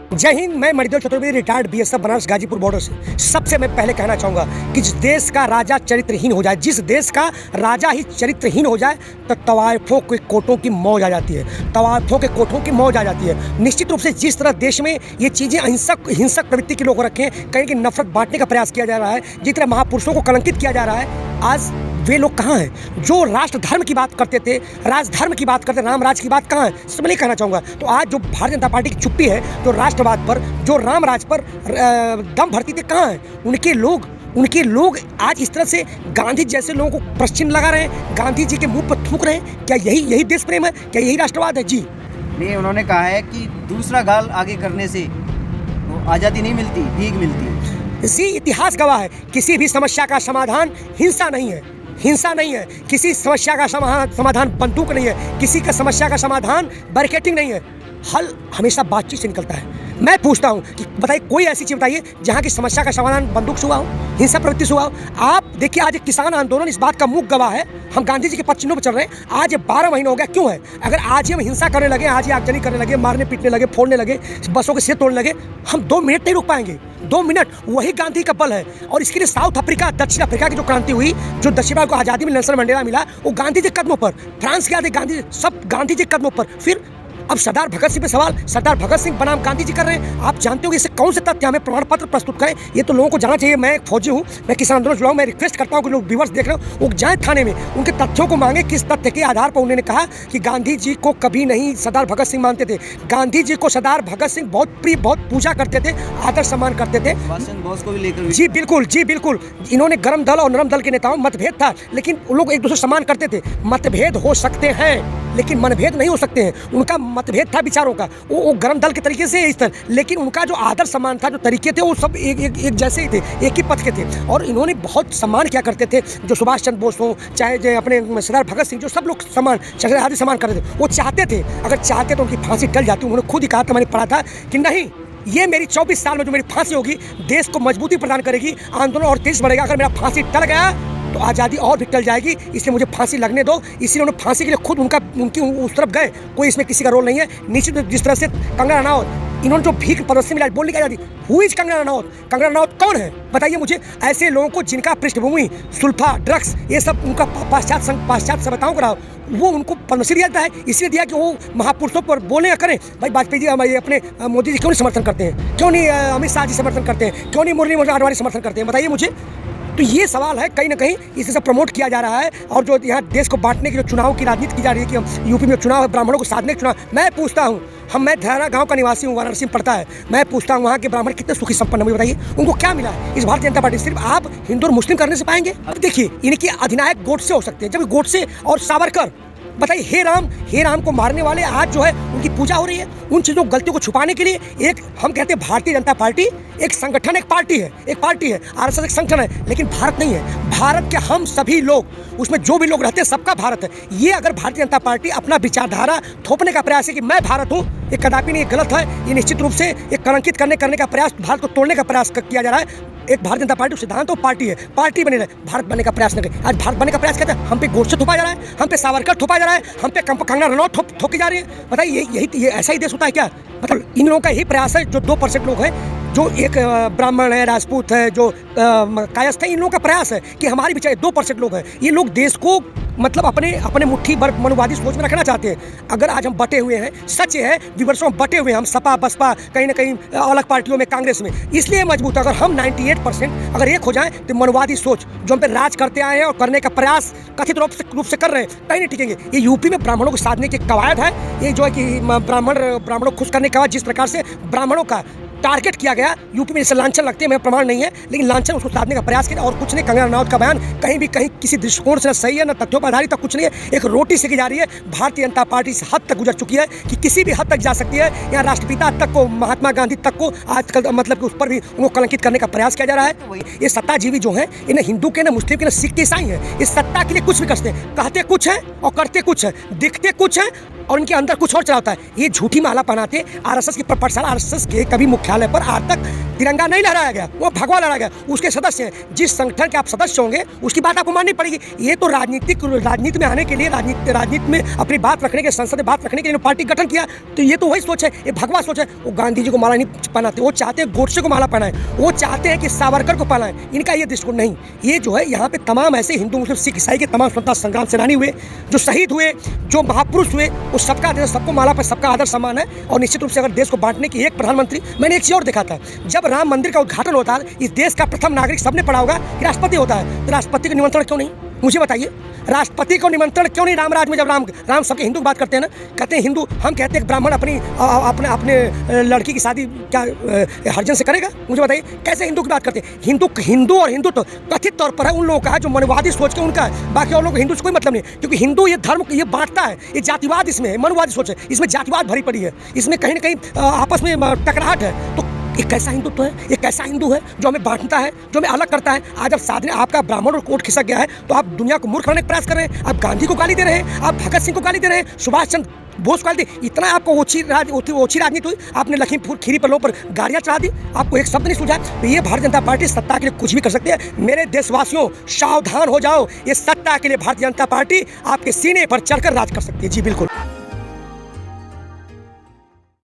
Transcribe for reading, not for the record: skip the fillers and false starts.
जय हिंद। मैं Manidhar Chaturvedi, retired BSF, Banaras Ghazipur border से। सबसे मैं पहले कहना चाहूँगा कि जिस देश का राजा चरित्रहीन हो जाए, जिस देश का राजा ही चरित्रहीन हो जाए, तो तवायफों के कोटों की मौज आ जाती है। तवायफों के कोटों की मौज आ जाती है। निश्चित रूप से जिस तरह देश में ये चीज़ें हिंसक प्रवृत्ति के लोग रखे हैं, कहीं की नफरत बांटने का प्रयास किया जा रहा है, जिस तरह महापुरुषों को कलंकित किया जा रहा है, आज वे लोग कहाँ हैं जो राष्ट्र धर्म की बात करते थे, राजधर्म की बात करते, राम राज की बात कहाँ है? सब नहीं कहना चाहूँगा। तो आज जो भारतीय जनता पार्टी की चुप्पी है, जो राष्ट्रवाद पर, जो राम राज पर दम भरती थे, कहाँ हैं उनके लोग आज इस तरह से गांधी जैसे लोगों को प्रश्न लगा रहे हैं, गांधी जी के मुंह पर थूक रहे हैं। क्या यही देश प्रेम है? क्या यही राष्ट्रवाद है? जी नहीं, उन्होंने कहा है कि दूसरा गाल आगे करने से आज़ादी नहीं मिलती, भीख मिलती है। इसी इतिहास गवाह है, किसी भी समस्या का समाधान हिंसा नहीं है, हिंसा नहीं है। किसी समस्या का समाधान बंदूक नहीं है, किसी का समस्या का समाधान बैरिकेडिंग नहीं है। हल हमेशा बातचीत से निकलता है। मैं पूछता हूँ कि बताइए, कोई ऐसी चीज़ बताइए जहाँ की समस्या का समाधान बंदूक से हुआ हो, हिंसा प्रवृत्ति से हुआ हो। आप देखिए, आज एक किसान आंदोलन इस बात का मुख्य गवाह है। हम गांधी जी के पद चिन्हों पर चल रहे हैं। आज 12 महीने हो गया, क्यों है? अगर आज ही हम हिंसा करने लगे, आज ही आगजनी करने लगे, मारने पीटने लगे, फोड़ने लगे, बसों के सिर तोड़ने लगे, हम 2 मिनट नहीं रुक पाएंगे। 2 मिनट वही गांधी का बल है। और इसके लिए साउथ अफ्रीका, दक्षिण अफ्रीका की जो क्रांति हुई, जो दक्षिण अफ्रीका को आज़ादी में नेल्सन मंडेला मिला, वो गांधी जी के कदमों पर। फ्रांस के आदि गांधी, सब गांधी जी के कदमों पर। फिर अब सरदार भगत सिंह पे सवाल, सरदार भगत सिंह बनाम गांधी जी कर रहे हैं। आप जानते हो कि इससे कौन से तथ्य हमें प्रमाण पत्र प्रस्तुत करें? ये तो लोगों को जाना चाहिए। मैं एक फौजी हूँ, मैं किसान आंदोलन जुड़ा हूँ। मैं रिक्वेस्ट करता हूँ कि लोग व्यूअर्स देख रहे हो, वो जाए थाने में, उनके तथ्यों को मांगे। किस तथ्य के आधार पर उन्होंने कहा कि गांधी जी को कभी नहीं सरदार भगत सिंह मानते थे? गांधी जी को सरदार भगत सिंह बहुत प्रिय, बहुत पूजा करते थे, आदर सम्मान करते थे। बोस को भी लेकर जी बिल्कुल। इन्होंने गर्म दल और नरम दल के नेताओं में मतभेद था, लेकिन वो लोग एक दूसरे सम्मान करते थे। मतभेद हो सकते हैं, लेकिन मनभेद नहीं हो सकते हैं। उनका मतभेद था विचारों का, वो गर्म दल के तरीके से इस तरह, लेकिन उनका जो आदर सम्मान था, जो तरीके थे, वो सब एक जैसे ही थे, एक ही पथ के थे। और इन्होंने बहुत सम्मान किया करते थे, जो सुभाष चंद्र बोस हो, चाहे जो अपने सरदार भगत सिंह, जो सब लोग सम्मान आदि सम्मान करते थे। वो चाहते थे, अगर चाहते तो उनकी फांसी टल जाती। उन्होंने खुद ही कहा था, मैंने पढ़ा था कि नहीं, ये मेरी 24 साल में जो मेरी फांसी होगी, देश को मजबूती प्रदान करेगी, आंदोलन और तेज बढ़ेगा। अगर मेरा फांसी टल गया तो आज़ादी और भी टल जाएगी, इसलिए मुझे फांसी लगने दो। इसीलिए उन्होंने फांसी के लिए खुद उनकी उस तरफ गए। कोई इसमें किसी का रोल नहीं है। निश्चित जिस तरह से कंगना रनौत, इन्होंने जो भीख प्रदर्शन मिला, बोलने की आज़ादी। Who is Kangana Ranaut? कंगना रनौत कौन है बताइए मुझे? ऐसे लोगों को जिनका पृष्ठभूमि सुल्फा, ड्रग्स, ये सब उनका पाश्चात्य सभ्यताओं का रहा, वो उनको पद्मश्री दिया जाता है। इसलिए दिया कि वो महापुरुषों पर बोले करें। भाई वाजपेयी जी, अपने मोदी जी क्यों नहीं समर्थन करते हैं? क्यों नहीं अमित शाह जी समर्थन करते हैं? क्यों नहीं मुरली मनोहर आडवाणी समर्थन करते हैं? बताइए मुझे। तो ये सवाल है, कहीं ना कहीं इसे सब प्रमोट किया जा रहा है। और जो यहाँ देश को बांटने की जो चुनाव की राजनीति की जा रही है कि हम यूपी में चुनाव है, ब्राह्मणों को साधने का चुनाव। मैं पूछता हूँ, मैं धैरा गांव का निवासी हूँ, वाराणसी में पड़ता है। मैं पूछता हूँ, वहाँ के ब्राह्मण कितने सुखी संपन्न हुए बताइए? उनको क्या मिला इस भारतीय जनता पार्टी? सिर्फ आप हिंदू और मुस्लिम करने से पाएंगे? अब देखिए, इनके अधिनायक गोडसे हो सकते हैं, जब गोडसे और सावरकर, बताइए, हे राम को मारने वाले आज जो है उनकी पूजा हो रही है। उन चीज़ों गलतियों को छुपाने के लिए एक, हम कहते हैं भारतीय जनता पार्टी एक संगठन, एक पार्टी है, आरएसएस एक संगठन है, लेकिन भारत नहीं है। भारत के हम सभी लोग, उसमें जो भी लोग रहते हैं, सबका भारत है। ये अगर भारतीय जनता पार्टी अपना विचारधारा थोपने का प्रयास है कि मैं भारत हूँ, ये कदापि नहीं, गलत है। ये निश्चित रूप से एक कलंकित करने का प्रयास, भारत को तोड़ने का प्रयास किया जा रहा है। एक भारतीय जनता पार्टी सिद्धांत और पार्टी है, पार्टी बने रहे, भारत बनने का प्रयास न करें। आज भारत बनने का प्रयास कहते हैं, हम पे गोडसे थोपा जा रहा है, हम पे सावरकर थोपा जा रहा है, हम पे कंगना रनौत थोपी जा रही है। बताइए, ये ऐसा ही देश होता है क्या? मतलब इन लोगों का यही प्रयास है, जो 2% लोग हैं, जो एक ब्राह्मण है, राजपूत है, जो कायस्थ है, इन लोगों का प्रयास है कि हमारी विचार 2% लोग हैं, ये लोग देश को मतलब अपने मुट्ठी भर मनुवादी सोच में रखना चाहते हैं। अगर आज हम बटे हुए हैं, सच है, विवर्षों में बटे हुए हैं हम, सपा बसपा, कहीं ना कहीं अलग पार्टियों में, कांग्रेस में, इसलिए मजबूत। अगर हम 98% अगर एक हो जाएं, तो मनवादी सोच जो हम पे राज करते आए हैं और करने का प्रयास कथित रूप से कर रहे हैं, कहीं नहीं टिकेंगे। ये यूपी में ब्राह्मणों को साधने की कवायद है। ये जो है कि ब्राह्मणों को खुश करने के बाद जिस प्रकार से ब्राह्मणों का टारगेट किया गया यूपी में, जैसे लांछन लगते हैं, मेरा प्रमाण नहीं है, लेकिन लांछन उसको साधने का प्रयास किया। और कुछ नहीं, कंगना रनौत का बयान कहीं किसी दृष्टिकोण से न सही है, न तथ्यों पर आधारित, कुछ नहीं है। एक रोटी सेकी जा रही है। भारतीय जनता पार्टी इस हद तक गुजर चुकी है कि किसी भी हद तक जा सकती है। यहाँ राष्ट्रपिता तक को, महात्मा गांधी तक को आजकल मतलब कि उस पर भी उनको कलंकित करने का प्रयास किया जा रहा है। ये सत्ताजीवी जो हैं, इन्हें हिंदू के, न मुस्लिम के, न सिख के, ईसाई हैं। इस सत्ता के लिए कुछ भी करते हैं, कहते कुछ है और करते कुछ है, दिखते कुछ है और इनके अंदर कुछ और चला होता है। ये झूठी माला पहनाते आरएसएस की पाठशाला आरएसएस के कभी मुख्यालय पर आज तक तिरंगा नहीं लहराया गया, वो भगवा लहराया गया। उसके सदस्य हैं, जिस संगठन के आप सदस्य होंगे उसकी बात आपको माननी पड़ेगी। ये तो राजनीति में आने के लिए, राजनीति में अपनी बात रखने के, संसद में बात रखने के लिए पार्टी गठन किया, तो ये तो वही सोच है, ये भगवा सोच है। वो गांधी जी को माला नहीं पहनाते, वो चाहते हैं गोडसे को माला पहनाए, वो चाहते हैं कि सावरकर को पहनाए। इनका ये दृष्टिकोण नहीं। ये जो है यहाँ पे तमाम ऐसे हिंदू मुस्लिम सिख ईसाई के तमाम स्वतंत्रता संग्राम सेनानी हुए, जो शहीद हुए, जो महापुरुष हुए, वो सबका देश, सबको माला पर सबका आदर सम्मान है। और निश्चित रूप से अगर देश को बांटने की एक प्रधानमंत्री, मैंने एक चीज और देखा था, जब राम मंदिर का उद्घाटन होता है, इस देश का प्रथम नागरिक सबने पढ़ा होगा कि राष्ट्रपति होता है, तो राष्ट्रपति का निमंत्रण क्यों नहीं? मुझे बताइए, राष्ट्रपति को निमंत्रण क्यों नहीं? रामराज में जब राम सबके हिंदू की बात करते हैं ना, कहते हैं हिंदू, हम कहते हैं कि ब्राह्मण अपने लड़की की शादी क्या हरिजन से करेगा? मुझे बताइए, कैसे हिंदू की बात करते हैं? हिंदू और हिंदू तो कथित तौर पर है उन लोगों का है जो मनवादी सोच के उनका है, बाकी और लोगों को हिंदू से कोई मतलब नहीं, क्योंकि हिंदू ये धर्म ये बांटता है, ये जातिवाद इसमें है, मनवादी सोच है, इसमें जातिवाद भरी पड़ी है, इसमें कहीं ना कहीं आपस में टकराहट है। तो ये कैसा हिंदुत्व है? ये कैसा हिंदू है जो हमें बांटता है, जो हमें अलग करता है? आज अब साधने आपका ब्राह्मण और कोट खिसक गया है, तो आप दुनिया को मूर्ख बनाने का प्रयास कर रहे हैं। आप गांधी को गाली दे रहे हैं, आप भगत सिंह को गाली दे रहे हैं, सुभाष चंद्र बोस को गाली दे। इतना आपको ओछी राजनीति हुई, आपने लखीमपुर खीरी पर लोगों पर गाड़ियाँ चढ़ा दी, आपको एक शब्द नहीं सूझा। तो ये भारतीय जनता पार्टी सत्ता के लिए कुछ भी कर सकती है। मेरे देशवासियों, सावधान हो जाओ, ये सत्ता के लिए भारतीय जनता पार्टी आपके सीने पर चढ़कर राज कर सकती है। जी बिल्कुल।